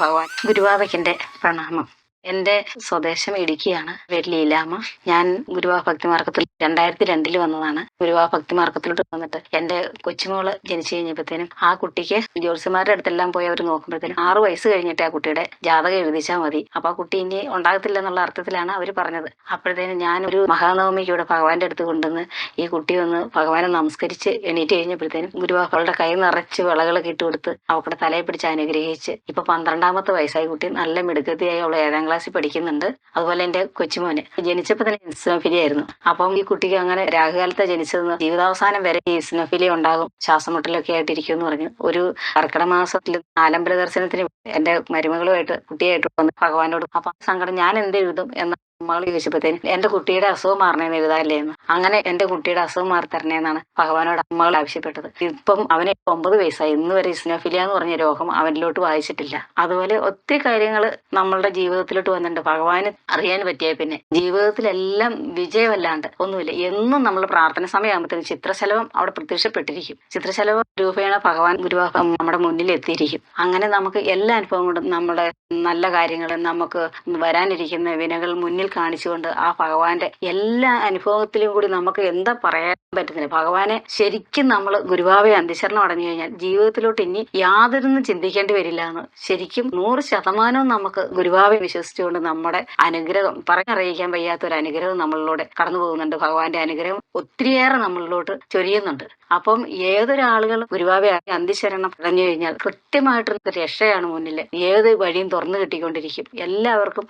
ഭഗവാൻ ഗുരുവായൂരപ്പന്റെ പ്രണാമം. എന്റെ സ്വദേശം ഇടുക്കിയാണ്. പേര് ലീലാമ്മ. ഞാൻ ഗുരുവായൂർ ഭക്തിമാർഗത്തിൽ 2002 വന്നതാണ്. ഗുരുവായൂർ ഭക്തിമാർഗത്തിലോട്ട് വന്നിട്ട് എന്റെ കൊച്ചുമോള് ജനിച്ചു കഴിഞ്ഞപ്പോഴത്തേനും ആ കുട്ടിക്ക് ജ്യോത്സ്യന്മാരുടെ അടുത്തെല്ലാം പോയി അവർ നോക്കുമ്പോഴത്തേനും 6 വയസ്സ് കഴിഞ്ഞിട്ട് ആ കുട്ടിയുടെ ജാതകം എഴുതിച്ചാൽ മതി, അപ്പൊ ആ കുട്ടി ഇനി ഉണ്ടാകത്തില്ല എന്നുള്ള അർത്ഥത്തിലാണ് അവർ പറഞ്ഞത്. അപ്പോഴത്തേനും ഞാൻ ഒരു മഹാനവമിക്ക് ഇവിടെ ഭഗവാന്റെ അടുത്ത് കൊണ്ടുവന്ന് ഈ കുട്ടി ഒന്ന് ഭഗവാനെ നമസ്കരിച്ച് എണീറ്റ് കഴിഞ്ഞപ്പോഴത്തേനും ഗുരുവായൂരുടെ കൈ നിറച്ച് വിളകളൊക്കെ ഇട്ട് കൊടുത്ത് അവരുടെ തലയെ പിടിച്ച് അനുഗ്രഹിച്ച് ഇപ്പൊ 12ാമത്തെ വയസ്സായി കുട്ടി നല്ല മിടുക്കത്തിയായി. അവൾ 7ാം ക്ലാസ്സിൽ പഠിക്കുന്നുണ്ട്. അതുപോലെ എന്റെ കൊച്ചുമോന് ജനിച്ചപ്പോ തന്നെ ഇസ്നോഫിലി ആയിരുന്നു. അപ്പം ഈ കുട്ടിക്ക് അങ്ങനെ രാഹുകാലത്തെ ജനിച്ചതെന്ന് ജീവിതാവസാനം വരെ ഈ ഇസ്നോഫിലി ഉണ്ടാകും, ശ്വാസമുട്ടലൊക്കെ ആയിട്ടിരിക്കും എന്ന് പറഞ്ഞു. ഒരു കർക്കിടക മാസത്തിൽ ആലമ്പല ദർശനത്തിന് എന്റെ മരുമകളുമായിട്ട് കുട്ടിയായിട്ട് വന്ന് ഭഗവാനോട് അപ്പൊ സങ്കടം ഞാൻ എന്ത് എഴുതും എന്ന മകൾ ചോദിച്ചപ്പോഴത്തേനും എന്റെ കുട്ടിയുടെ അസുഖം മാറണേന്ന് എഴുതാല്ലേ എന്ന്. അങ്ങനെ എന്റെ കുട്ടിയുടെ അസുഖം മാറി തരണേന്നാണ് ഭഗവാനോട് അമ്മകൾ ആവശ്യപ്പെട്ടത്. ഇപ്പം അവന് 9 വയസ്സായി. ഇന്ന് വരെ ഇസ്നോഫിലിയ എന്ന് പറഞ്ഞ രോഗം അവനിലോട്ട് വായിച്ചിട്ടില്ല. അതുപോലെ ഒത്തിരി കാര്യങ്ങൾ നമ്മളുടെ ജീവിതത്തിലോട്ട് വന്നിട്ടുണ്ട്. ഭഗവാന് അറിയാൻ പറ്റിയ പിന്നെ ജീവിതത്തിലെല്ലാം വിജയമല്ലാണ്ട് ഒന്നുമില്ല. എന്നും നമ്മൾ പ്രാർത്ഥന സമയമാകുമ്പോഴത്തേക്കും ചിത്രശലഭം അവിടെ പ്രത്യക്ഷപ്പെട്ടിരിക്കും. ചിത്രശലഭം രൂപേണ ഭഗവാൻ ഗുരുവായൂർ നമ്മുടെ മുന്നിൽ എത്തിയിരിക്കും. അങ്ങനെ നമുക്ക് എല്ലാ അനുഭവം കൊണ്ടും നമ്മുടെ നല്ല കാര്യങ്ങൾ, നമുക്ക് വരാനിരിക്കുന്ന വിനകൾ മുന്നിൽ കാണിച്ചുകൊണ്ട് ആ ഭഗവാന്റെ എല്ലാ അനുഭവത്തിലും കൂടി നമുക്ക് എന്താ പറയാൻ പറ്റുന്നില്ല. ഭഗവാനെ ശരിക്കും നമ്മൾ ഗുരുവായൂരെ അന്ത്യശരണം അടഞ്ഞു കഴിഞ്ഞാൽ ജീവിതത്തിലോട്ട് ഇനി യാതൊന്നും ചിന്തിക്കേണ്ടി വരില്ല എന്ന് ശരിക്കും 100% നമുക്ക് ഗുരുവായൂരെ വിശ്വസിച്ചുകൊണ്ട് നമ്മുടെ അനുഗ്രഹം പറഞ്ഞറിയിക്കാൻ വയ്യാത്ത ഒരു അനുഗ്രഹം നമ്മളിലൂടെ കടന്നു പോകുന്നുണ്ട്. ഭഗവാന്റെ അനുഗ്രഹം ഒത്തിരിയേറെ നമ്മളിലോട്ട് ചൊരിയുന്നുണ്ട്. അപ്പം ഏതൊരാളുകൾ ഗുരുവായൂരെ അന്ത്യശരണം അടഞ്ഞു കഴിഞ്ഞാൽ കൃത്യമായിട്ട് രക്ഷയാണ് മുന്നിൽ. ഏത് വഴിയും തുറന്നു കിട്ടിക്കൊണ്ടിരിക്കും. എല്ലാവർക്കും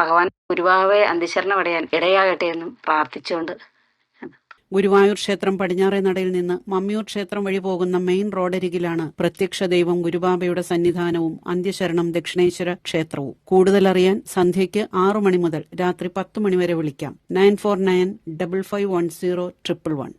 ഭഗവാൻ ഗുരുവായൂരെ അന്ത്യശരണം അടയാൻ ഇടയാകട്ടെ എന്നും പ്രാർത്ഥിച്ചുകൊണ്ട്. ഗുരുവായൂർ ക്ഷേത്രം പടിഞ്ഞാറേ നടയിൽ നിന്ന് മമ്മിയൂർ ക്ഷേത്രം വഴി പോകുന്ന മെയിൻ റോഡരികിലാണ് പ്രത്യക്ഷ ദൈവം ഗുരുവായൂരുടെ സന്നിധാനവും അന്ത്യശരണം ദക്ഷിണേശ്വര ക്ഷേത്രവും. കൂടുതലറിയാൻ സന്ധ്യയ്ക്ക് 6 മണി മുതൽ രാത്രി 10 മണി വരെ വിളിക്കാം. 9495510111.